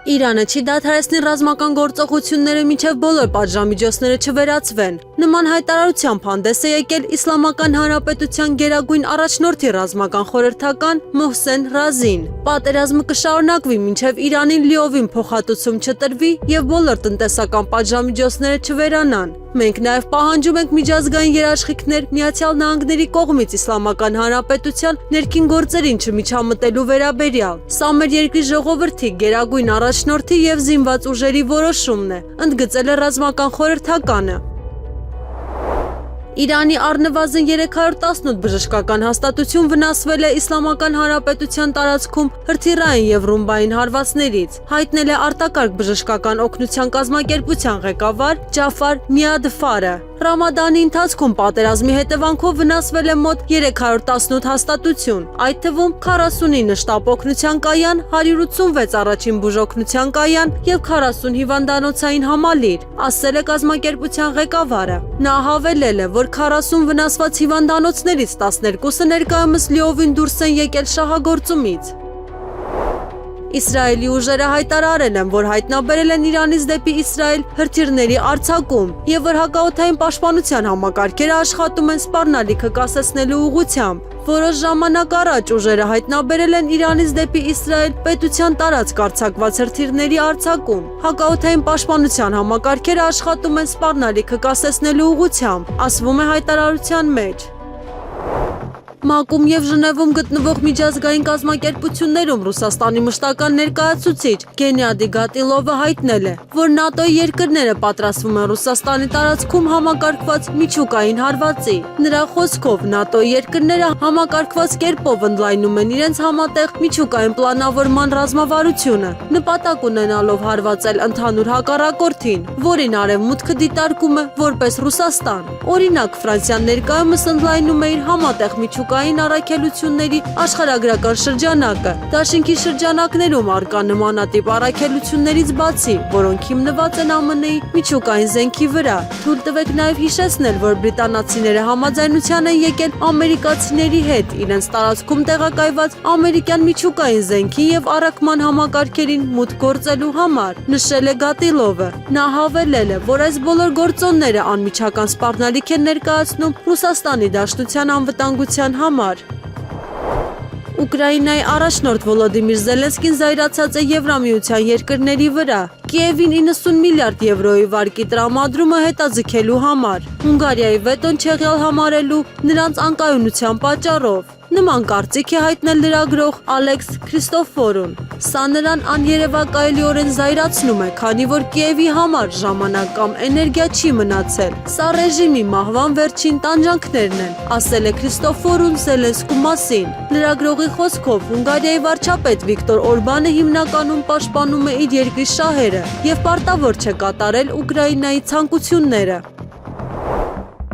Իրանը չի դադարեցնի ռազմական գործողությունները մինչև բոլոր պատժամիջոցները չվերացվեն։ Նման հայտարարությամբ հանդես է եկել Իսլամական Հանրապետության գերագույն առաջնորդի ռազմական խորհրդական Մոհսեն Ռազին։ Պատերազմը կշարունակվի մինչև Իրանին լիովին փոխհատուցում չտրվի եւ բոլոր տնտեսական պատժամիջոցները չվերանան։ Մենք նաև պահանջում ենք միջազգային երաշխիքներ Միացյալ Նահանգների կողմից Իսլամական Հանրապետության ներքին գործերին չմիջամտելու վերաբերյալ։ Սա մեր երկրի ժողովրդի գերագույն առաջնորդի եւ զինված ուժերի որոշումն է, ընդգծել է ռազմական խորհրդականը։ Իրանի առնվազն 318 բժշկական հաստատություն վնասվել է Իսլամական Հանրապետության տարածքում հրթիռային եւ ռումբային հարվածներից, հայտնել է արտակարգ բժշկական օգնության կազմակերպության ղեկավար Ջաֆար Միադֆարը։ Ռամադանի ընթացքում պատերազմի հետևանքով վնասվել է մոտ 318 հաստատություն, այդ թվում 49 շտապ օգնության կայան, 186 առաջին բուժօգնության կայան եւ 40 հիվանդանոցային համալիր, ասել է կազմակերպության ղեկավարը։ Նա հավելել է, որ 40 վնասված հիվանդանոցներից 12-ը ներկայումս լիովին դուրս են եկել շահագործումից։ Իսրայելի ուժերը հայտարարել են, որ հայտնաբերել են Իրանից դեպի Իսրայել հրթիռների արձակում եւ որ հակաօդային պաշտպանության համակարգերը աշխատում են սպառնալիքը կասեցնելու ուղղությամբ։ Որոշ ժամանակ առաջ ուժերը հայտնաբերել են Իրանից դեպի Իսրայել պետության տարածք արձակված հրթիռների արձակում։ Հակաօդային պաշտպանության համակարգերը աշխատում են սպառնալիքը կասեցնելու ուղղությամբ, ասվում է հայտարարության մեջ։ ՄԱԿ-ում եւ Ժնևում գտնվող միջազգային կազմակերպություններում Ռուսաստանի մշտական ներկայացուցիչ Գենադի Գատիլովը հայտնել է, որ ՆԱՏՕ-ի երկրները պատրաստվում են Ռուսաստանի տարածքում համակարգված միջուկային հարվածի։ Նրա խոսքով ՆԱՏՕ-ի երկրները համակարգված կերպով ընդլայնում են իրենց համատեղ միջուկային պլանավորման ռազմավարությունը, նպատակ ունենալով հարվածել ընդհանուր հակառակորդին, որին Արևմուտքը դիտարկում է որպես Ռուսաստան։ Օրինակ, Ֆրանսիան ներկայումս ընդլայնում է իր համատեղ միջուկային առաքելությունների աշխարհագրական շրջանակը, դաշինքի շրջանակներում արկա նմանատիպ առաքելություններից բացի, որոնք հիմնված են ԱՄՆ-ի միջուկային զենքի վրա։ Թույլ տվեք նաև հիշեցնել, որ բրիտանացիները համաձայնության են եկել ամերիկացիների հետ իրենց տարածքում տեղակայված ամերիկյան միջուկային զենքի եւ առաքման համակարգերին մուտք գործելու համար, նշել է Գատիլովը։ Նա հավելել է, որ այս բոլոր գործոնները անմիջական սպառնալիք են ներկայացնում Ռուսաստանի Դաշնության անվտանգության համար։ Ուկրաինայի առաջնորդ Վոլոդիմիր Զելենսկին զայրացած է Եվրամիության երկրների վրա Կիևին 90 միլիարդ եվրոյի վարկի տրամադրումը հետաձգելու համար, Հունգարիայի վետոն չեղյալ համարելու նրանց անկայունության պատճառով։ Նման կարծիք է հայտնել լրագրող Ալեքս Քրիստոֆորուն։ Սա նրան աներևակայելիորեն զայրացնում է, քանի որ Կիևի համար ժամանակ կամ էներգիա չի մնացել։ Սա ռեժիմի մահվան վերջին տանջանքներն են, ասել է Քրիստոֆորուն Զելենսկու մասին։ Լրագրողի խոսքով Հունգարիայի վարչապետ Վիկտոր Օրբանը հիմնականում պաշտպանում է իր երկրի շահերը եւ պարտավոր չէ կատարել Ուկրաինայի ցանկությունները։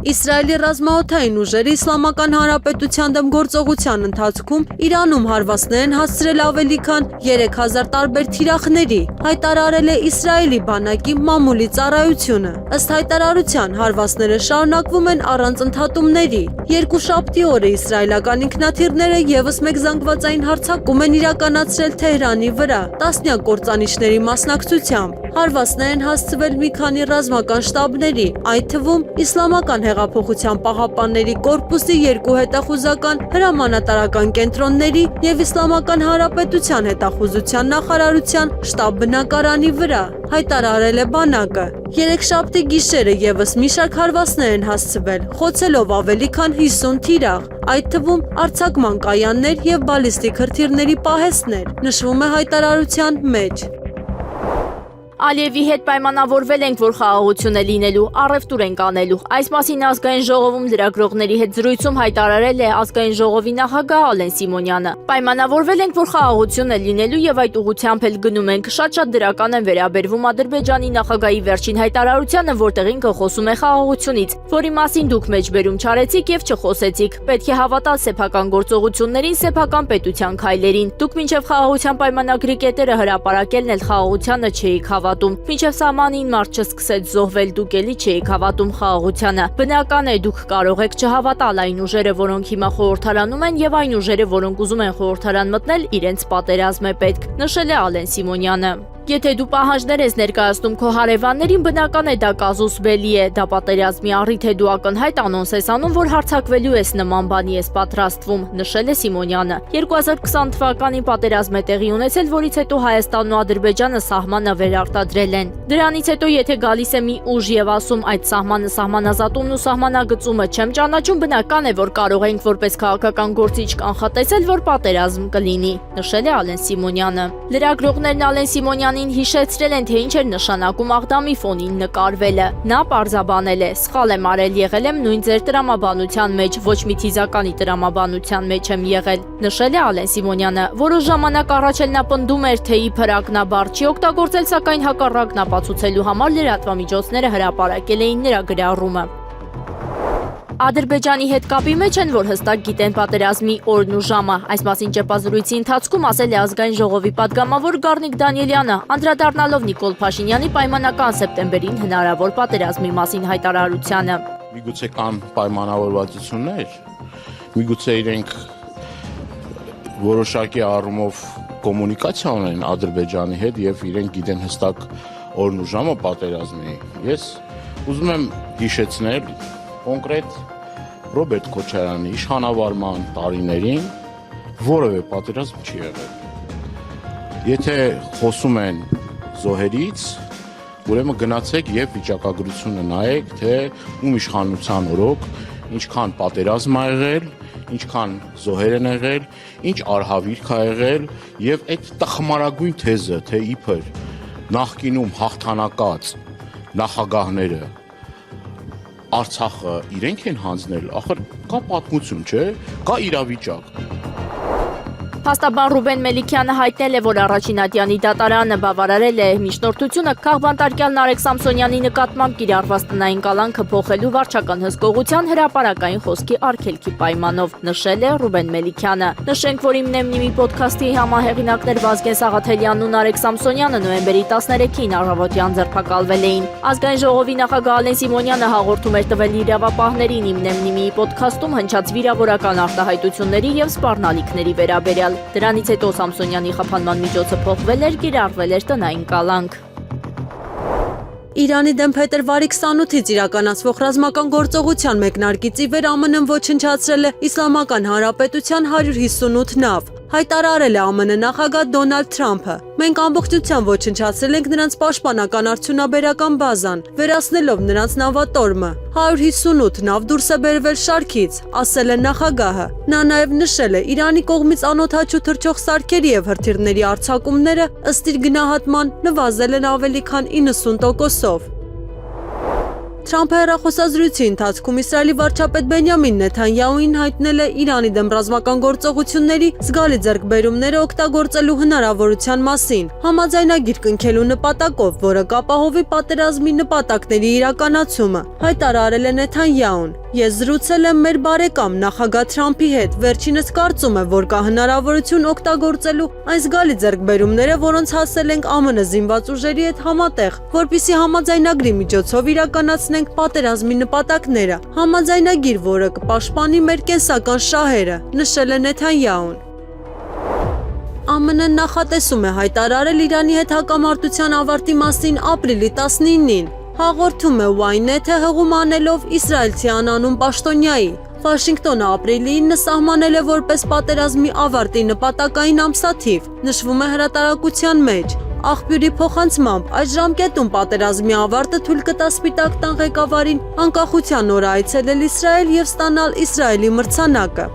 Իսրայելի ռազմաօդային ուժերը Իսլամական Հանրապետության դեմ գործողության ընթացքում Իրանում հարվածներ են հասցրել ավելի քան 3000 տարբեր թիրախների, հայտարարել է Իսրայելի բանակի մամուլի ծառայությունը։ Ըստ հայտարարության հարվածները շարունակվում են առանց ընդհատումների։ Երկուշաբթի օրը իսրայելական ինքնաթիռները եւս մեկ զանգվածային հարձակում են իրականացրել Թեհրանի վրա, տասնյակ կործանիչների մասնակցությամբ։ Հարվածներ են հասցվել մի քանի ռազմական շտաբների, այդ թվում Իսլամական Հեղափոխության պահապանների կորպուսի 2 հետախուզական հրամանատարական կենտրոնների եւ Իսլամական Հանրապետության հետախուզության նախարարության շտաբ բնակարանի վրա, հայտարարել է բանակը։ Երեքշաբթի գիշերը եւս մի շարք հարվածներ են հասցվել, խոցելով ավելի քան 50 թիրախ, այդ թվում արձակման կայաններ եւ բալիստիկ հրթիռների պահեստներ, նշվում է հայտարարության մեջ։ Ալիևի հետ պայմանավորվել ենք, որ խաղաղություն է լինելու, առևտուր ենք անելու։ Այս մասին ազգային ժողովում լրագրողների հետ զրույցում հայտարարել է ազգային ժողովի նախագահ Ալեն Սիմոնյանը։ Պայմանավորվել ենք, որ խաղաղություն է լինելու եւ այդ ուղղությամբ էլ գնում ենք։ Շատ դրական են վերաբերվում Ադրբեջանի նախագահի վերջին հայտարարությանը, որտեղ ինքը խոսում է խաղաղությունից, որի մասին դուք մեջբերում չարեցիք եւ չխոսեցիք։ Պետք է հավատալ սեփական գործողություններին, սեփական պետության քայլերին։ Դուք մինչեւ խաղաղության պայմանագրի կետերը հրապարակելն էլ խաղաղությանը չէիք հավատում։ Մինչև սահմանին մարդ չսկսեց զոհվել, դուք էլի չէիք հավատում խաղաղությանը։ Բնական է, դուք կարող եք չհավատալ այն ուժերը, որոնք հիմա խորհրդարանում են, եւ այն ուժերը, որոնք ուզում են խորհրդարան մտնել, իրենց պատերազմ է պետք, նշել է Ալեն Սիմոնյանը։ Եթե դու պահանջներ ես ներկայացնում քո հարևաններին, բնական է դա կազուս բելի է, դա պատերազմի առիթ է, դու ակնհայտ անոնս ես անում, որ հարձակվելու ես նման բանի ես պատրաստվում, նշել է Սիմոնյանը։ 2020 թվականին պատերազմ է տեղի ունեցել, որից հետո Հայաստանն ու Ադրբեջանը սահմանը վերարտադրել են։ Դրանից հետո եթե գալիս է մի ուժ եւ ասում այդ սահմանը սահմանազատումն ու սահմանագծումը չեմ ճանաչում, բնական է, որ կարող ենք որպես քաղաքական գործիչ կանխատեսել, որ պատերազմ կլինի, նշել է Ալեն Սիմոնյանը։ Լրագրողներն Ալեն Սիմոնյանին հիշեցրել են, թե ինչ էր նշանակում Աղդամի ֆոնին նկարվելը։ Նա պարզաբանել է. «Սխալ եմ արել, եղել եմ նույն ձեր տրամաբանության մեջ, ոչ մի թիզականի տրամաբանության մեջ եմ եղել», նշել է Ալեն Սիմոնյանը։ Որոշ ժամանակ առաջ էլ նա պնդում էր, թե իբր ակնաբար չի օգտագործել, սակայն հակառակն ապացուցելու համար լրատվամիջոցները հրապարակել էին նրա գրառումը։ Ադրբեջանի հետ կապի մեջ են, որ հստակ գիտեն պատերազմի օրն ու ժամը։ Այս մասին ճեպազրույցի ընթացքում ասել է Ազգային ժողովի падգամավոր Գառնիկ Դանիելյանը, անդրադառնալով Նիկոլ Փաշինյանի պայմանական սեպտեմբերին հնարավոր պատերազմի մասին հայտարարությանը։ Միգուցե կան պայմանավորվածություններ, միգուցե իրենք որոշակի առումով կոմունիկացիա ունեն Ադրբեջանի հետ եւ իրենք գիտեն հստակ օրն ու ժամը պատերազմի։ Ես ուզում եմ հիշեցնել կոնկրետ Ռոբերտ Քոչարյանի իշխանավարման տարիներին որևէ պատերազմ չի եղել։ Եթե խոսում են զոհերից, ուրեմն գնացեք եւ վիճակագրությունը նայեք, թե ում իշխանության օրոք ինչքան պատերազմ ա եղել, ինչքան զոհեր են եղել, ինչ արհավիրք ա եղել եւ այդ տխմարագույն թեզը, թե իբր նախկինում հաղթանակած նախագահները Արցախը իրենք են հանձնել, ախր կա պատմություն, չէ, կա իրավիճակ։ Փաստաբան Ռուբեն Մելիքյանը հայտնել է, որ առաջին ատյանի դատարանը բավարարել է միջնորդությունը քաղբանտարկյալ Նարեկ Սամսոնյանի նկատմամբ կիրառված տնային կալանքը փոխելու վարչական հսկողության հրապարակային խոսքի արգելքի պայմանով, նշել է Ռուբեն Մելիքյանը։ Նշենք, որ Իմնեմնիմի ոդքասթի համահեղինակներ Վազգեն Սաղաթելյանն ու Նարեկ Սամսոնյանը նոյեմբերի 13-ին առավոտյան ձերբակալվել էին։ Ազգային ժողովի նախագահ Ալեն Սիմոնյանը հաղորդում էր տվել իրավապահներին Իմնեմնիմի ոդքասթում հնչած վիրավորական արտահայտությունների եւ սպառնալիքների վերաբերյալ։ Դրանից հետո Սամսոնյանի խափանման միջոցը փոխվել էր, կիրառվել էր տնային կալանք։ Իրանի դեմ փետրվարի 28-ից իրականացվող ռազմական գործողության մեկնարկից ի վեր ԱՄՆ-ն ոչնչացրել է Իսլամական Հանրապետության 158 նավ, հայտարարել է ԱՄՆ նախագահ Դոնալդ Թրամփը։ Մենք ամբողջությամբ ոչնչացրել ենք նրանց պաշտպանական արդյունաբերական բազան, վերացնելով նրանց նավատորմը։ 158 նավ դուրս է բերվել շարքից, ասել է նախագահը։ Նա նաև նշել է Իրանի կողմից անօդաչու թռչող սարքերի եւ հրթիռների արձակումները ըստ իր գնահատման նվազել են ավելի քան 90%-ով։ Թրամփը հեռախոսազրույցի ընթացքում Իսրայելի վարչապետ Բենյամին Նեթանյահուին հայտնել է Իրանի դեմ ռազմական գործողությունների զգալի ձեռքբերումները օգտագործելու հնարավորության մասին, համաձայնագիր կնքելու նպատակով, որը կապահովի պատերազմի նպատակների իրականացումը, հայտարարել է Նեթանյահուն։ Ես զրուցել եմ մեր բարեկամ նախագահ Թրամփի հետ, վերջինս կարծում է, որ կա հնարավորություն օգտագործելու այն զգալի ձեռքբերումները, որոնց հասել ենք ԱՄՆ զինված ուժերի հետ համատեղ, որպեսզի համաձայնագրի միջոցով իրականացնենք պատերազմի նպատակները, համաձայնագիր, որը կպաշտպանի մեր կենսական շահերը, նշել է Նեթանյահուն։ ԱՄՆ-ն նախատեսում է հայտարարել Իրանի հետ հակամարտության ավարտի մասին ապրիլի 19-ին, հաղորդում է Ynet-ը հղում անելով իսրայելցի անանուն պաշտոնյայի։ Վաշինգտոնը ապրիլի 9-ը սահմանել է որպես պատերազմի ավարտի նպատակային ամսաթիվ, նշվում է հրատարակության մեջ։ Աղբյուրի փոխանցմամբ այս ժամկետում պատերազմի ավարտը թույլ կտա Սպիտակ տան ղեկավարին անկախության օրը այցելել Իսրայել եւ ստանալ Իսրայելի մրցանակը։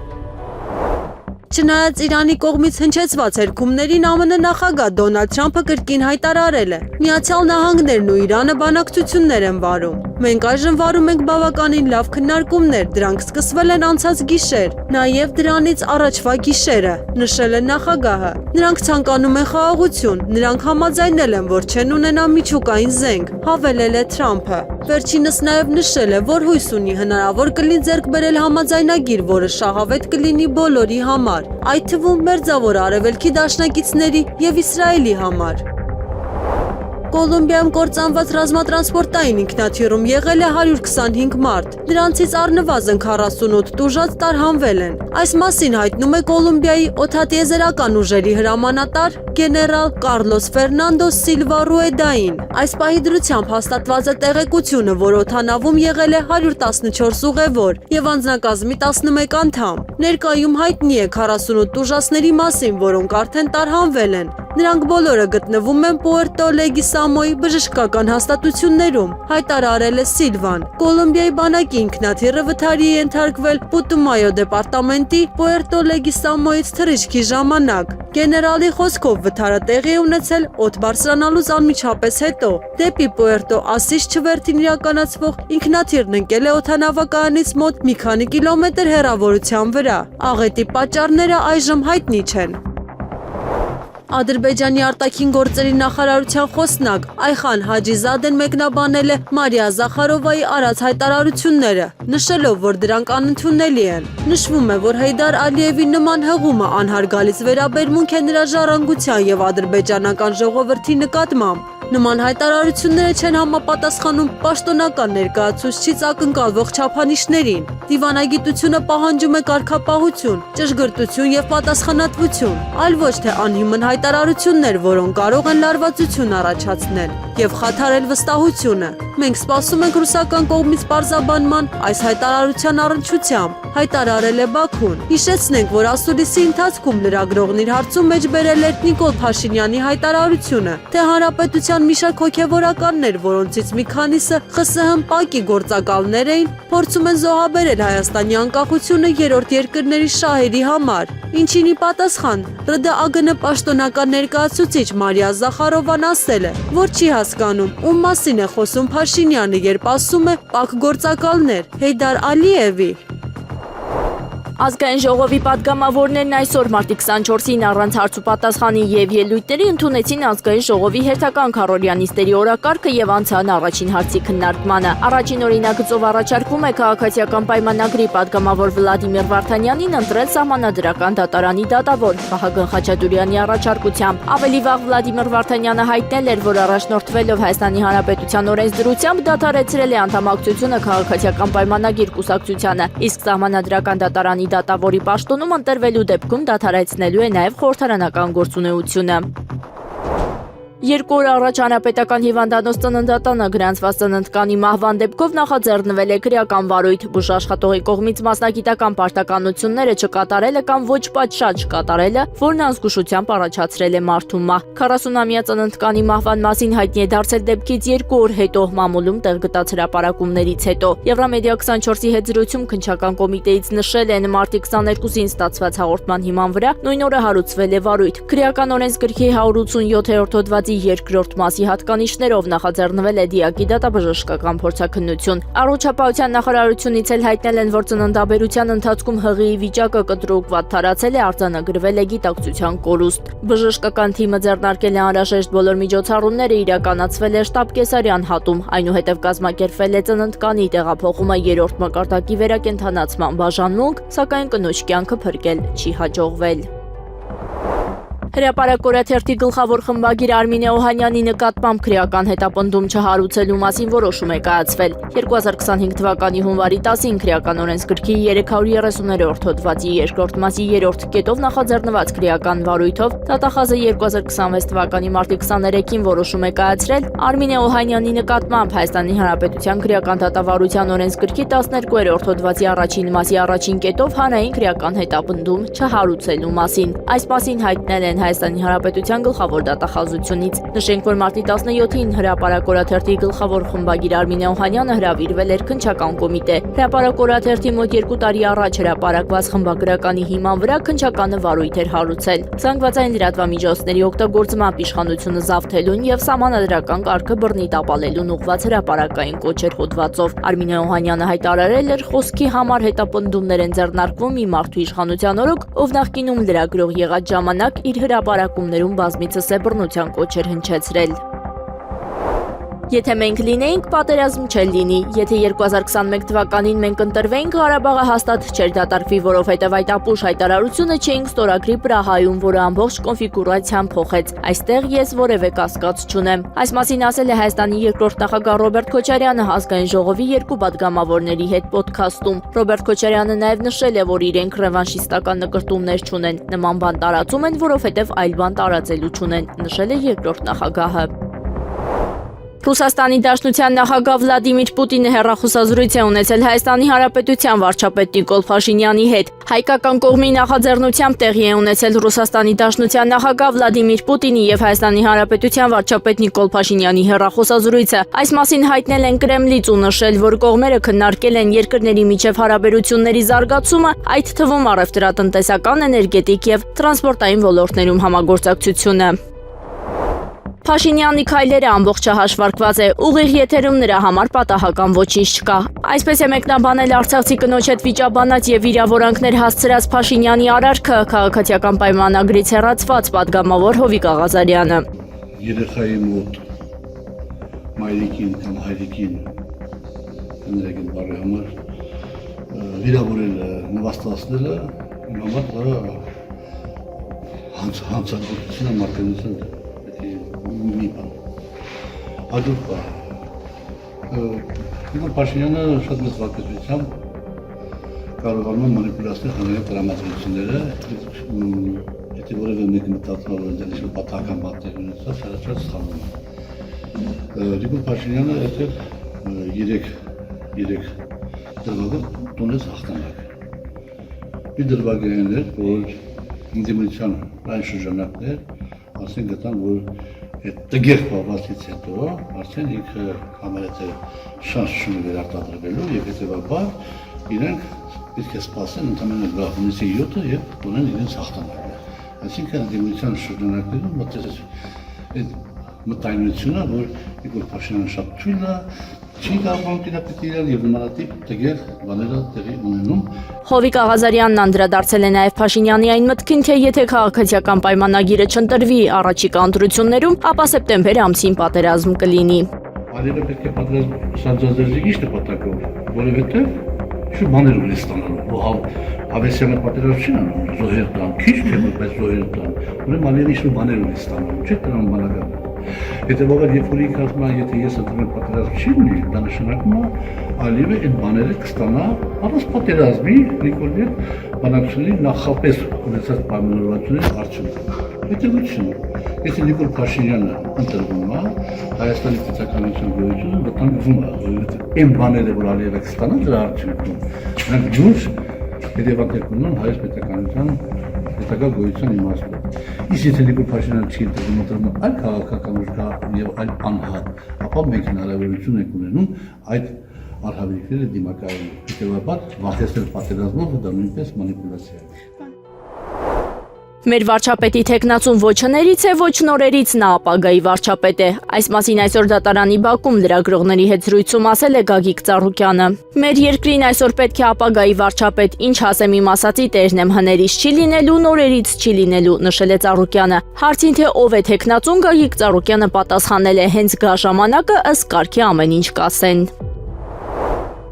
Չնայած Իրանի կողմից հնչեցված հերքումներին ԱՄՆ նախագահ Դոնալդ Թրամփը կրկին հայտարարել է. Միացյալ Նահանգներն ու Իրանը բանակցություններ են վարում։ Մենք այժմ վարում ենք բավականին լավ քննարկումներ, դրանք սկսվել են անցած գիշեր, նաև դրանից առաջվա գիշերը, նշել է նախագահը։ Նրանք ցանկանում են խաղաղություն, նրանք համաձայնել են, որ չեն ունենա միջուկային զենք, հավելել է Թրամփը։ Վերջինս նաև նշել է, որ հույս ունի հնարավոր կլինի ձեռք բերել համաձայնագիր, որը շահավետ կլինի բոլորի համար, այդ թվում Մերձավոր Արևելքի դաշնակիցների եւ Իսրայելի համար։ Կոլումբիայում կործանված ռազմատրանսպորտային ինքնաթիռում եղել է 125 մարդ, դրանցից առնվազն 48 տուժած տարհանվել են։ Այս մասին հայտնում է Կոլումբիայի օդատիեզերական ուժերի հրամանատար գեներալ Կարլոս Ֆերնանդո Սիլվա Ռուեդային։ Այս պահի դրությամբ հաստատված է տեղեկությունը, որ օդանավում եղել է 114 ուղևոր եւ անձնակազմի 11 անդամ։ Ներկայում հայտնի է 48 տուժածների մասին, որոնք արդեն տարհանվել են։ Նրանք բոլորը գտնվում են Պուերտո Լեգիսամոյի բժշկական հաստատություններում, հայտարարել է Սիլվան։ Կոլումբիայի բանակի ինքնաթիռը վթարի է ենթարկվել Պուտումայո դեպարտամենտի Պուերտո Լեգիսամոյից թռիչքի ժամանակ։ Գեներալի խոսքով վթարը տեղի է ունեցել օդ բարձրանալուց անմիջապես հետո։ Դեպի Պուերտո Ասիս չվերթին իրականացվող ինքնաթիռն ընկել է օդանավակայանից մոտ մի քանի կիլոմետր հեռավորության վրա։ Աղետի պատճառները այժմ հայտնի չեն։ Ադրբեջանի արտաքին գործերի նախարարության խոսնակ Այխան Հաջիզադեն մեկնաբանել է Մարիա Զախարովայի արած հայտարարությունները, նշելով, որ դրանք անընդունելի են։ Նշվում է, որ Հեյդար Ալիևի նման հղումը անհարգալից վերաբերմունք է նրա ժառանգության եւ ադրբեջանական ժողովրդի նկատմամբ։ Նման հայտարարությունները չեն համապատասխանում պաշտոնական ներկայացուցչից ակնկալվող չափանիշներին։ Դիվանագիտությունը պահանջում է կարգապահություն, ճշգրտություն եւ պատասխանատվություն, այլ ոչ թե անհիմն հայտարարություններ, որոնք կարող են լարվածություն առաջացնել եւ խաթարել վստահությունը։ Մենք սպասում ենք ռուսական կողմից պարզաբանման այս հայտարարության առնչությամբ, հայտարարել է Բաքուն։ Հիշեցնենք, որ ասուլիսի ընթացքում լրագրողն իր հարցում մեջ բերել էր Նիկոլ Փաշինյանի հայտարարությունը, թե հանրապետության մի շարք հոգևորականներ, որոնցից մի քանիսը ԽՍՀՄ-ՊԱԿ-ի գործակալներ էին, փորձում են զոհաբերել Հայաստանի անկախությունը երրորդ երկրների շահերի համար։ Ինչին ի պատասխան ՌԴԱԳՆ պաշտոնական ներկայացուցիչ Մարիա Զախարովան ասել է, որ չի հասկանում, ում մասին է խոսում Փաշինյանը, երբ ասում է ՊԱԿ գործակալներ, Հեյդար Ալիևի։ Ազգային ժողովի պատգամավորներն այսօր մարտի 24-ին առանց հարց ու պատասխանի եւ ելույթների ընդունեցին ազգային ժողովի հերթական քառօրյա օրակարգը եւ անցան առաջին հարցի քննարկմանը։ Առաջին օրինագծով առաջարկվում է քաղաքացիական պայմանագրի պատգամավոր Վլադիմիր Վարդանյանին ընտրել սահմանադրական դատարանի դատավոր Վահագն Խաչատուրյանի առաջարկությամբ։ Ավելի վաղ Վլադիմիր Վարդանյանը հայտնել էր, որ առաջնորդվելով Հայաստանի Հանրապետության օրենսդրությամբ դադարեցրել է անդամակցությունը քաղաքացիական պայմանագիր կուսակցությանը, իսկ սահմանադրական դատարանի դատավորի պաշտոնում ընտրվելու դեպքում դադարեցնելու է նաև խորհրդարանական գործունեությունը։ 2 օր առաջ հանրապետական հիվանդանոց ծննդատանը գրանցված ծննդկանի մահվան դեպքով նախաձեռնվել է քրեական վարույթ։ Բուժաշխատողի կողմից մասնագիտական պարտականությունները չկատարելը կամ ոչ պատշաճ չկատարելը, որն անզգուշությամբ առաջացրել է մարդու մահ։ 40-ամյա ծննդկանի մահվան մասին հայտնի է դարձել դեպքից 2 օր հետո մամուլում տեղ գտած հրապարակումներից հետո։ Եվրամեդիա 24-ի հետ զրույցում քննչական կոմիտեից նշել են մարտի 22-ին ստացված հաղորդման հիման վրա նույն օրը հարուցվել է վարույթ։ Քրեական օրենսգրքի 187-րդ հոդվածի երկրորդ մասի հատկանիշներով նախաձեռնվել է դիակի դատաբժշկական փորձաքննություն։ Առողջապահության նախարարությունից էլ հայտնել են, որ ծննդաբերության ընթացքում հղիի վիճակը կտրուկ վատթարացել է, արձանագրվել է գիտակցության կորուստ։ Բժշկական թիմը ձեռնարկել է անհրաժեշտ բոլոր միջոցառումները, իրականացվել է շտաբ կեսարյան հատում, այնուհետև կազմակերպվել է ծննդկանի տեղափոխումը երրորդ մակարդակի վերակենդանացման բաժանմունք, սակայն կնոջ կյանքը փրկել չի հաջողվել։ Հրապարակ օրաթերթի գլխավոր խմբագիր Արմինե Օհանյանի նկատմամբ քրեական հետապնդում չհարուցելու մասին որոշում է կայացվել։ 2025 թվականի հունվարի 10-ին քրեական օրենսգրքի 330-րդ հոդվածի երկրորդ մասի 3-րդ կետով նախաձեռնված քրեական վարույթով դատախազը 2026 թվականի մարտի 23-ին որոշում է կայացրել Արմինե Օհանյանի նկատմամբ Հայաստանի Հանրապետության քրեական դատավարության օրենսգրքի 12-րդ հոդվածի առաջին մասի առաջին կետով հանրային քրեական հետապնդում չհարուցելու մասին։ Այս մասին հայտնել են Հայաստանի Հանրապետության գլխավոր դատախազությունից։ Նշենք, որ մարտի 17-ին հրապարակ օրաթերթի գլխավոր խմբագիր Արմինե Օհանյանը հրավիրվել էր քննչական կոմիտե։ Հրապարակ օրաթերթի մոտ 2 տարի առաջ հրապարակված խմբագրականի հիման վրա քննչականը վարույթ էր հարուցել։ Զանգվածային լրատվամիջոցների օգտագործմամբ իշխանությունը զավթելուն եւ սահմանադրական կարգը բռնի տապալելուն ուղղված հրապարակային կոչեր հոդվածով։ Արմինե Օհանյանը հայտարարել էր, խոսքի համար հետապնդումներ են ձեռնարկվում մի մարդու իշխանության օրոք, ով նախկինում լրագրող եղած ժամանակ իր հրապարակումներում բազմիցս է բռնության կոչեր հնչեցրել։ Եթե մենք լինեինք, պատերազմ չէր լինի։ Եթե 2021 թվականին մենք ընտրվեինք, Ղարաբաղը հաստատ չէր դատարկվի, որովհետև այդ ապուշ հայտարարությունը չէինք ստորագրի Պրահայում, որը ամբողջ կոնֆիգուրացիան փոխեց։ Այստեղ ես որևէ կասկած չունեմ։ Այս մասին ասել է Հայաստանի երկրորդ նախագահ Ռոբերտ Քոչարյանը ազգային ժողովի երկու պատգամավորների հետ ոդքասթում։ Ռոբերտ Քոչարյանը նաև նշել է, որ իրենք ռևանշիստական նկրտումներ չունեն։ Նման բան տարածում են, որովհետև այլ բան տարածելու չունեն, նշել է երկրորդ նախագահը։ Ռուսաստանի Դաշնության նախագահ Վլադիմիր Պուտինը հեռախոսազրույց է ունեցել Հայաստանի Հանրապետության վարչապետ Նիկոլ Փաշինյանի հետ։ Հայկական կողմի նախաձեռնությամբ տեղի է ունեցել Ռուսաստանի Դաշնության նախագահ Վլադիմիր Պուտինի եւ Հայաստանի Հանրապետության վարչապետ Նիկոլ Փաշինյանի հեռախոսազրույցը։ Այս մասին հայտնել են Կրեմլից ու նշել, որ կողմերը քննարկել են երկրների միջև հարաբերությունների զարգացումը, այդ թվում առևտրատնտեսական, էներգետիկ եւ տրանսպորտային ոլորտներում համագործակցությունը։ Փաշինյանի քայլերը ամբողջը հաշվարկված է, ուղիղ եթերում նրա համար պատահական ոչինչ չկա։ Այսպես է մեկնաբանել արցախցի կնոջ հետ վիճաբանած եւ վիրավորանքներ հասցրած Փաշինյանի արարքը քաղաքացիական պայմանագրից հեռացված պատգամավոր Հովիկ Աղազարյանը։ Երեխայի մոտ մայրիկին կամ հայրիկին կներեգին բարի համար վիրավորելը, նվաստացնելը իմ համար հանցագործություն մարդկանցը մի բան։ Հաջորդ բան։ Նիկոլ Փաշինյանը շատ մեծ վարկեցությամբ կարողանում է մանիպուլացնել հանրային տրամադրությունները, եթե որևէ մեկը մտածում է, որ դրանից պատահական բաներ ունեցած, հրաշած սխալվում է։ Նիկոլ Փաշինյանը այդտեղ երեք դրվագը տոնեց հաղթանակ։ Մի դրվագը այն էր, որ ընդդիմության այն շրջանակներ ասեն գտան, որ այդ տգեղ պահվածից հետո արդեն ինքը համարեց շանս չունի վերարտադրվելու եւ հետեւաբար իրենք պետք է սպասեն ընդամենը հունիսի 7-ը եւ տոնեն իրենց հաղթանակը։ Այսինքն ընդդիմության շրջանակներում մտածեց այդ մտայնությունը, որ Նիկոլ Փաշինյանը շատ թույլ է, չի կարողանում դիապետիրել եւ նմանատիպ տգեղ բաները տեղի ունենում։ Հովիկ Աղազարյանն անդրադարձել է նաև Փաշինյանի այն մտքին, թե եթե քաղաքացիական պայմանագիրը չընտրվի առաջիկա ընտրություններում, ապա սեպտեմբեր ամսին պատերազմ կլինի։ Արևը պետք է պատերազմ սանձազերծի ինչ նպատակով, որովհետեւ շու բաներ ունի ստանալու։ Հավեսյանը պատերազմ չի անում, զոհեր տան, քիչ թե բայց զոհեր տան։ Ուրեմն Արևի շու բաներ ունի ստանալու, չէ՞ դրան բանակը։ Հետևաբար երբ որ ինքը ասում է, եթե ես ընտրեմ պատերազմ չի լինի, դա նշանակում է Ալիևը այդ բաները կստանա առանց պատերազմի Նիկոլի բանակցությունների նախապես ունեցած պայմանավորվածությունների արդյունքում։ Հետևություն, եթե Նիկոլ Փաշինյանը ընտրվում է, Հայաստանի պետականության գոյությունը վտանգվում է, որովհետև այն բաները, որ Ալիևը կստանա դրա արդյունքում, նրանք լուրջ հետևանքներ կունենան Հայաստանի պետականության պետական գոյության իմաստով։ Իսկ եթե Նիկոլ Փաշինյանը չի ընտրվում այլ քաղաքական ուժ եւ այլ անհատ, ապա մենք հնարավորություն ենք ունենում այդ արհավիրքները դիմակայելու։ Հետևաբար վախեցնել պատերազմով դա նույնպես մանիպուլյացիա է։ Մեր վարչապետի թեկնածուն ոչ հներից է, ոչ նորերից նա ապագայի վարչապետ է։ Այս մասին այսօր դատարանի բակում լրագրողների հետ զրույցում ասել է Գագիկ Ծառուկյանը։ Մեր երկրին այսօր պետք է ապագայի վարչապետ, ինչ ասեմ իմ ասացի տերն եմ, հներից չի լինելու, նորերից չի լինելու, նշել է Ծառուկյանը։ Հարցին թե ով է թեկնածուն, Գագիկ Ծառուկյանը պատասխանել է հենց գա ժամանակը ըստ կարգի ամեն ինչ կասեն։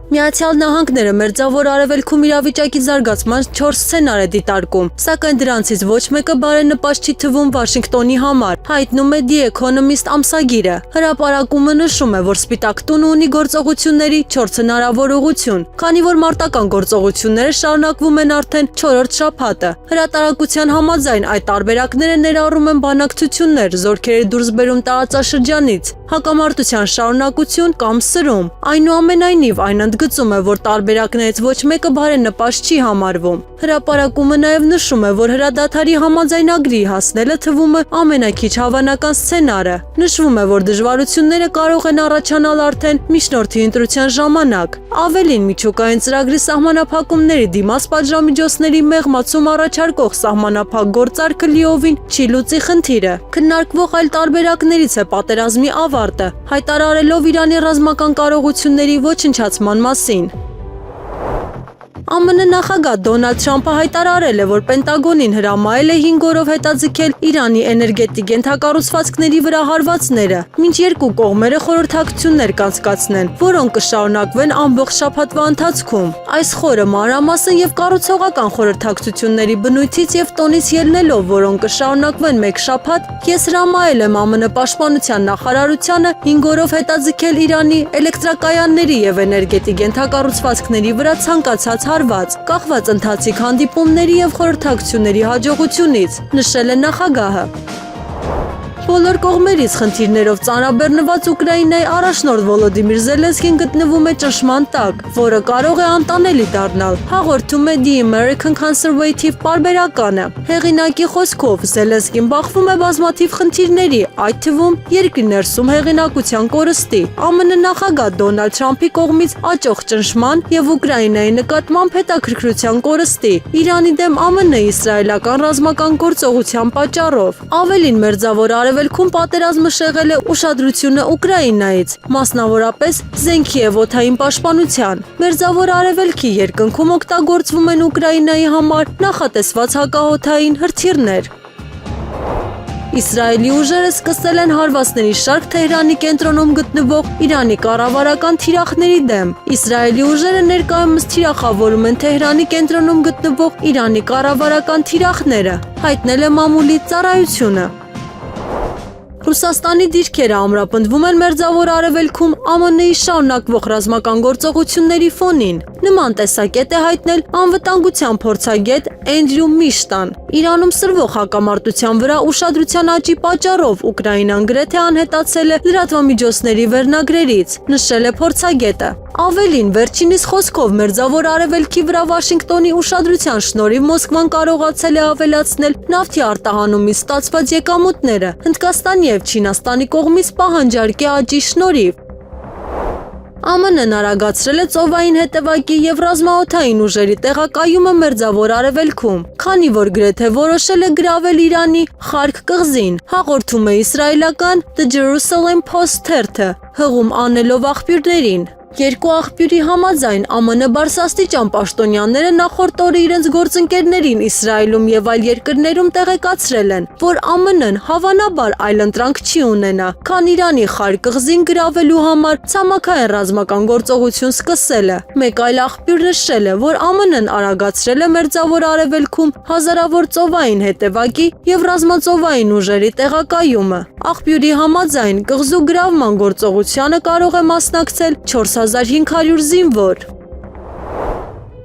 Միացյալ Նահանգները մերձավոր արևելքում իրավիճակի զարգացման 4 սցենար է դիտարկում, սակայն դրանցից ոչ մեկը բարենպաստ չի թվում Վաշինգտոնի համար, հայտնում է The Economist ամսագիրը։ Հրապարակումը նշում է, որ Սպիտակ տունը ունի գործողությունների 4 հնարավոր ուղղություն, քանի որ մարտական գործողությունները շարունակվում են արդեն 4-րդ շաբաթը։ Հրատարակության համաձայն այդ տարբերակները ներառում են բանակցություններ, զորքերի դուրսբերում տարածաշրջանից, հակամարտության շարունակություն կամ սրում։ Այնուամենայնիվ այն ընդգծում է, որ տարբերակներից ոչ մեկը բարենպաստ չի համարվում։ Հրապարակումը նաև նշում է, որ հրադադարի համաձայնագրի հասնելը թվում է ամենաքիչ հավանական սցենարը։ Նշվում է, որ դժվարությունները կարող են առաջանալ արդեն միջնորդի ընտրության ժամանակ։ Ավելին, միջուկային ծրագրի սահմանափակումների դիմաց պատժամիջոցների մեղմացում առաջարկող սահմանափակ գործարքը լիովին չի լուծի խնդիրը։ Քննարկվող այլ տարբերակներից է պատերազմի ավարտը, հայտարարելով Իրանի ռազմական կարողությունների ոչնչացման մասին։ ԱՄՆ նախագահ Դոնալդ Թրամփը հայտարարել է, որ Պենտագոնին հրամայել է 5 օրով հետաձգել Իրանի էներգետիկ ենթակառուցվածքների վրա հարվածները, մինչ երկու կողմերը խորհրդակցություններ կանցկացնեն, որոնք կշարունակվեն ամբողջ շաբաթվա ընթացքում։ Այս խորը մանրամասն եւ կառուցողական խորհրդակցությունների բնույթից եւ տոնից ելնելով, որոնք կշարունակվեն մեկ շաբաթ, ես հրամայել եմ ԱՄՆ պաշտպանության նախարարությանը 5 օրով հետաձգել Իրանի էլեկտրակայանների եւ էներգետիկ ենթակառուցվածքների վրա ցանկացած հարված, կախված ընթացիկ հանդիպումների եւ խորհրդակցությունների հաջողությունից, նշել է նախագահը։ Բոլոր կողմերից խնդիրներով ծանրաբեռնված Ուկրաինայի առաջնորդ Վոլոդիմիր Զելենսկին գտնվում է ճնշման տակ, որը կարող է անտանելի դառնալ, հաղորդում է The American Conservative պարբերականը։ Հեղինակի խոսքով Զելենսկին բախվում է բազմաթիվ խնդիրների, այդ թվում երկրի ներսում հեղինակության կորստի, ԱՄՆ նախագահ Դոնալդ Թրամփի կողմից աճող ճնշման եւ Ուկրաինայի նկատմամբ հետաքրքրության կորստի, Իրանի դեմ ԱՄՆ-իսրայելական ռազմական գործողության պատճառով։ Ավելին մերձավոր Արևելքում պատերազմը շեղել է ուշադրությունը Ուկրաինայից, մասնավորապես զենքի եւ օդային պաշտպանության։ Մերձավոր Արևելքի երկնքում օգտագործվում են Ուկրաինայի համար նախատեսված հակաօդային հրթիռներ։ Իսրայելի ուժերը սկսել են հարվածների շարք Թեհրանի կենտրոնում գտնվող Իրանի կառավարական թիրախների դեմ։ Իսրայելի ուժերը ներկայումս թիրախավորում են Թեհրանի կենտրոնում գտնվող Իրանի կառավարական թիրախները, հայտնել է մամուլի ծառայությունը։ Ռուսաստանի դիրքերը ամրապնդվում են Մերձավոր Արևելքում ԱՄՆ-ի շարունակվող ռազմական գործողությունների ֆոնին։ Նման տեսակետ է հայտնել անվտանգության փորձագետ Էնդրյու Միշտան։ Իրանում սրվող հակամարտության վրա ուշադրության աճի պատճառով Ուկրաինան գրեթե անհետացել է լրատվամիջոցների վերնագրերից, նշել է փորձագետը։ Ավելին, վերջինիս խոսքով Մերձավոր Արևելքի վրա Վաշինգտոնի ուշադրության շնորհիվ Մոսկվան կարողացել է ավելացնել նավթի արտահանումից ստացված եկամուտները Հնդկաստանի եւ Չինաստանի կողմից պահանջարկի աճի շնորհիվ։ ԱՄՆ-ն արագացրել է ծովային հետևակի եւ ռազմաօդային ուժերի տեղակայումը Մերձավոր Արևելքում, քանի որ գրեթե որոշել է գրավել Իրանի Խարկ կղզին, հաղորդում է իսրայելական The Jerusalem Post թերթը, հղում անելով աղբյուրներին։ Երկու աղբյուրի համաձայն ԱՄՆ բարձրաստիճան պաշտոնյաները նախորդ օրը իրենց գործընկերներին Իսրայելում եւ այլ երկրներում տեղեկացրել են, որ ԱՄՆ-ն հավանաբար այլընտրանք չի ունենա, քան Իրանի Խարկ կղզին գրավելու համար ցամաքային ռազմական գործողություն սկսել է։ Մեկ այլ աղբյուր նշել է, որ ԱՄՆ-ն արագացրել է Մերձավոր Արևելքում հազարավոր ծովային հետևակի եւ ռազմածովային ուժերի տեղակայումը։ Աղբյուրի համաձայն կղզու գրավման գործողությանը կարող է մասնակցել 4500 զինվոր։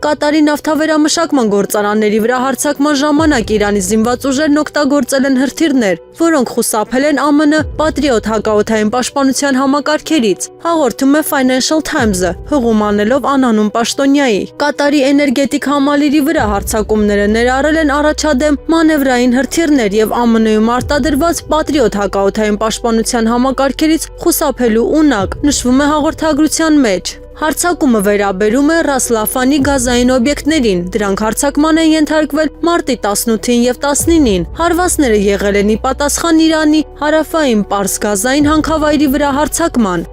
Կատարի նավթավերամշակման գործարանների վրա հարձակման ժամանակ Իրանի զինված ուժերն օգտագործել են հրթիռներ, որոնք խուսափել են ԱՄՆ Patriot հակաօդային պաշտպանության համակարգերից, հաղորդում է Financial Times-ը, հղում անելով անանուն պաշտոնյայի։ Կատարի էներգետիկ համալիրի վրա հարձակումները ներառել են առաջադեմ մանևրային հրթիռներ եւ ԱՄՆ-ում արտադրված Patriot հակաօդային պաշտպանության համակարգերից խուսափելու ունակ, նշվում է հաղորդագրության մեջ։ Հարձակումը վերաբերում է Ռասլաֆանի գազային օբյեկտներին, դրանք հարձակման են ենթարկվել մարտի 18-ին եւ 19-ին, հարվածները եղել են ի պատասխան Իրանի հարավային Պարս գազային հանքավայրի վրա հարձակման։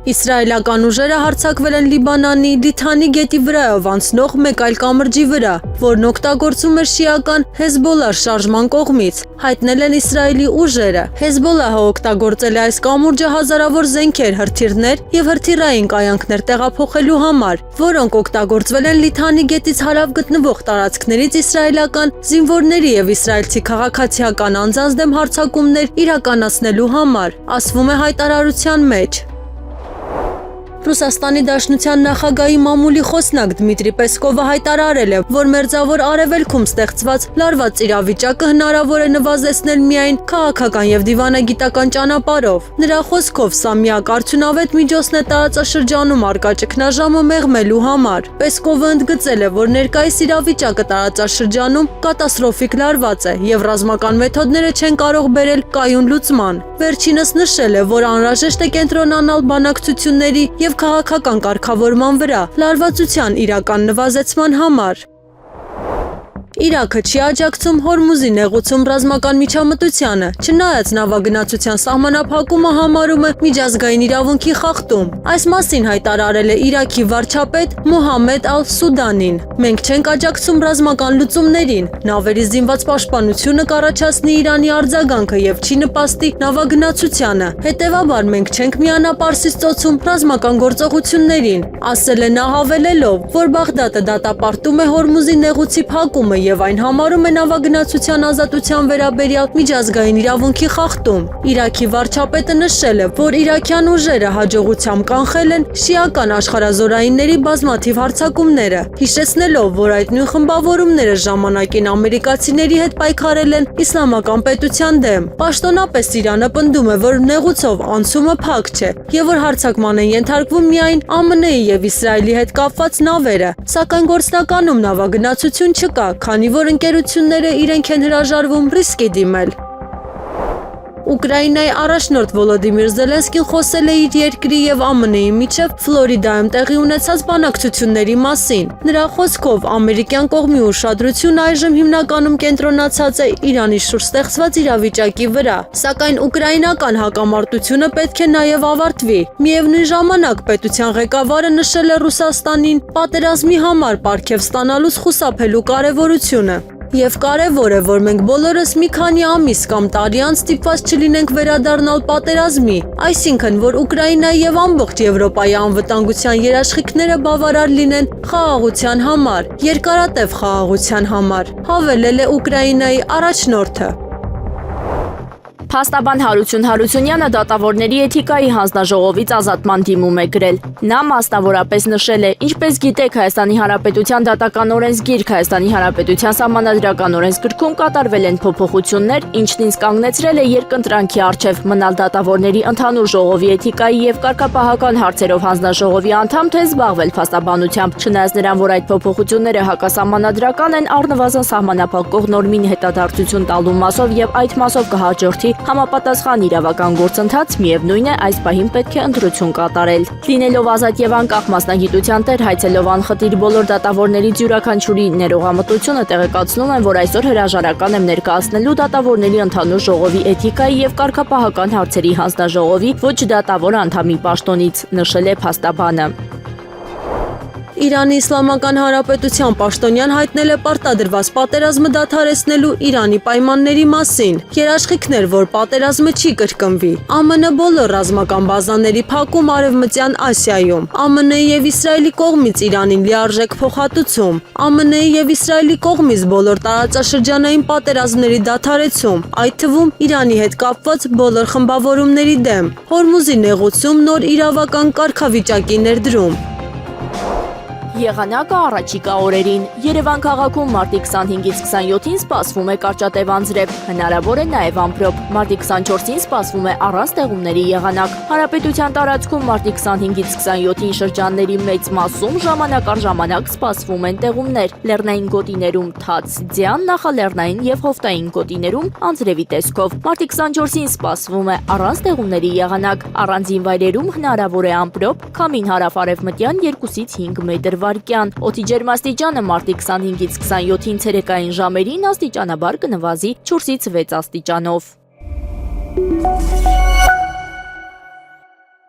Իսրայելական ուժերը հարձակվել են Լիբանանի Լիթանի գետի վրայով անցնող մեկ այլ կամրջի վրա, որն օգտագործում էր շիական Հեզբոլլահ շարժման կողմից, հայտնել են Իսրայելի ուժերը։ Հեզբոլլահը օգտագործել է այս կամուրջը հազարավոր զենքեր, հրթիռներ եւ հրթիռային կայանքներ տեղափոխելու համար, որոնք օգտագործվել են Լիթանի գետից հարավ գտնվող տարածքներից իսրայելական զինվորների եւ իսրայելցի քաղաքացիական անձանց դեմ հարձակումներ իրականացնելու համար, ասվում է հայտարարության մեջ։ Ռուսաստանի Դաշնության նախագահի մամուլի խոսնակ Դմիտրի Պեսկովը հայտարարել է, որ Մերձավոր Արևելքում ստեղծված լարված իրավիճակը հնարավոր է նվազեցնել միայն քաղաքական եւ դիվանագիտական ճանապարհով։ Նրա խոսքով սա միակ արդյունավետ միջոցն է տարածաշրջանում առկա ճգնաժամը մեղմելու համար։ Պեսկովը ընդգծել է, որ ներկայիս իրավիճակը տարածաշրջանում կատաստրոֆիկ լարված է եւ ռազմական մեթոդները չեն կարող բերել կայուն լուծման։ Վերջինս նշել է, որ անհրաժեշտ է կենտրոնանալ բանակցությունների եւ քաղաքական կարգավորման վրա լարվածության իրական նվազեցման համար։ Իրաքը չի աջակցում Հորմուզի նեղուցում ռազմական միջամտությանը, չնայած նավագնացության սահմանափակումը համարում է միջազգային իրավունքի խախտում։ Այս մասին հայտարարել է Իրաքի վարչապետ Մոհամմեդ Ալ-Սուդանին։ Մենք չենք աջակցում ռազմական լուծումներին, նավերի զինված պաշտպանությունը կառաջացնի Իրանի արձագանքը եւ չի նպաստի նավագնացությանը։ Հետևաբար մենք չենք միանա Պարսից ծոցում ռազմական գործողություններին, ասել է նա հավելելով, որ Բաղդադը դատապարտում է Հորմուզի նեղուցի փակումը եւ այն համարում է նավագնացության ազատության վերաբերյալ միջազգային իրավունքի խախտում։ Իրաքի վարչապետը նշել է, որ իրաքյան ուժերը հաջողությամբ կանխել են շիական աշխարհազորայինների բազմաթիվ հարձակումները, հիշեցնելով, որ այդ նույն խմբավորումները ժամանակին ամերիկացիների հետ պայքարել են իսլամական պետության դեմ։ Պաշտոնապես Իրանը պնդում է, որ նեղուցով անցումը փակ չէ եւ որ հարձակման են ենթարկվում միայն ԱՄՆ-ի եւ Իսրայելի հետ կապված նավերը, սակայն գործնականում նավագնացություն չկա, քանի որ ընկերությունները իրենք են հրաժարվում ռիսկի դիմել։ Ուկրաինայի առաջնորդ Վոլոդիմիր Զելենսկին խոսել է իր երկրի եւ ԱՄՆ-ի միջև Ֆլորիդայում տեղի ունեցած բանակցությունների մասին։ Նրա խոսքով ամերիկյան կողմի ուշադրությունը այժմ հիմնականում կենտրոնացած է Իրանի շուրջ ստեղծված իրավիճակի վրա, սակայն ուկրաինական հակամարտությունը պետք է նաեւ ավարտվի։ Միևնույն ժամանակ պետության ղեկավարը նշել է Ռուսաստանին պատերազմի համար պարգև ստանալուց խուսափելու կարևորությունը։ Եվ կարևոր է, որ մենք բոլորս մի քանի ամիս կամ տարի անց ստիպված չլինենք վերադառնալ պատերազմի, այսինքն, որ Ուկրաինայի եւ ամբողջ Եվրոպայի անվտանգության երաշխիքները բավարար լինեն խաղաղության համար, երկարատև խաղաղության համար, հավելել է Ուկրաինայի առաջնորդը։ Փաստաբան Հարություն Հարությունյանը դատավորների էթիկայի հանձնաժողովից ազատման դիմում է գրել։ Նա մասնավորապես նշել է, ինչպես գիտեք, Հայաստանի Հանրապետության դատական օրենսգիրք, Հայաստանի Հանրապետության սահմանադրական օրենսգրքում կատարվել են փոփոխություններ, ինչն ինձ կանգնեցրել է երկընտրանքի առջև մնալ դատավորների ընդհանուր ժողովի էթիկայի եւ կարգապահական հարցերով հանձնաժողովի անդամ, թե զբաղվել փաստաբանությամբ, չնայած նրան, որ այդ փոփոխությունները հակասահմանադրական են, առնվազն սահմանափակող նորմին հետադարձություն տալու մասով եւ այդ մասով կհաջորդի համապատասխան իրավական գործընթաց, միևնույն է, այս պահին պետք է ընտրություն կատարել։ Լինելով ազատ եւ անկախ մասնագիտության տեր, հայցելով անխտիր բոլոր դատավորների յուրաքանչյուրի ներողամտությունը տեղեկացնում են, որ այսօր հրաժարական եմ ներկայացնելու դատավորների ընդհանուր ժողովի էթիկայի եւ կարգապահական հարցերի հանձնաժողովի ոչ դատավոր անդամի պաշտոնից, նշել է փաստաբանը։ Իրանի Իսլամական Հանրապետության պաշտոնյան հայտնել է պարտադրված պատերազմը դադարեցնելու Իրանի պայմանների մասին։ Երաշխիքներ, որ պատերազմը չի կրկնվի։ ԱՄՆ բոլոր ռազմական բազաների փակում Արևմտյան Ասիայում, ԱՄՆ-ի եւ Իսրայելի կողմից Իրանին լիարժեք փոխհատուցում, ԱՄՆ-ի եւ Իսրայելի կողմից բոլոր տարածաշրջանային պատերազմների դադարեցում, այդ թվում Իրանի հետ կապված բոլոր խմբավորումների դեմ, Հորմուզի նեղուցում, նոր իրավական կարգավիճակի ներդրում։ Եղանակը առաջիկա օրերին։ Երևան քաղաքում մարտի 25-ից 27-ին սպասվում է կարճատև անձրև, հնարավոր է նաև ամպրոպ։ Մարտի 24-ին սպասվում է առանց ձեղումների եղանակ։ Հանրապետության տարածքում մարտի 25-ից 27-ին շրջանների մեծ մասում ժամանակ առ ժամանակ սպասվում են ձեղումներ։ Լեռնային գոտիներում թաց ձյան, նախալեռնային եւ հովտային գոտիներում անձրևի տեսքով։ Մարտի 24-ին սպասվում է առանց ձեղումների եղանակ։ Առանձին վայրերում հնարավոր է ամպրոպ, քամին հարավ-արևմտյան 2-ից 5 մետր վարկյան։ Օդի ջերմաստիճանը մարտի 25-ից 27-ին ցերեկային ժամերին աստիճանաբար կնվազի 4-ից 6 աստիճանով։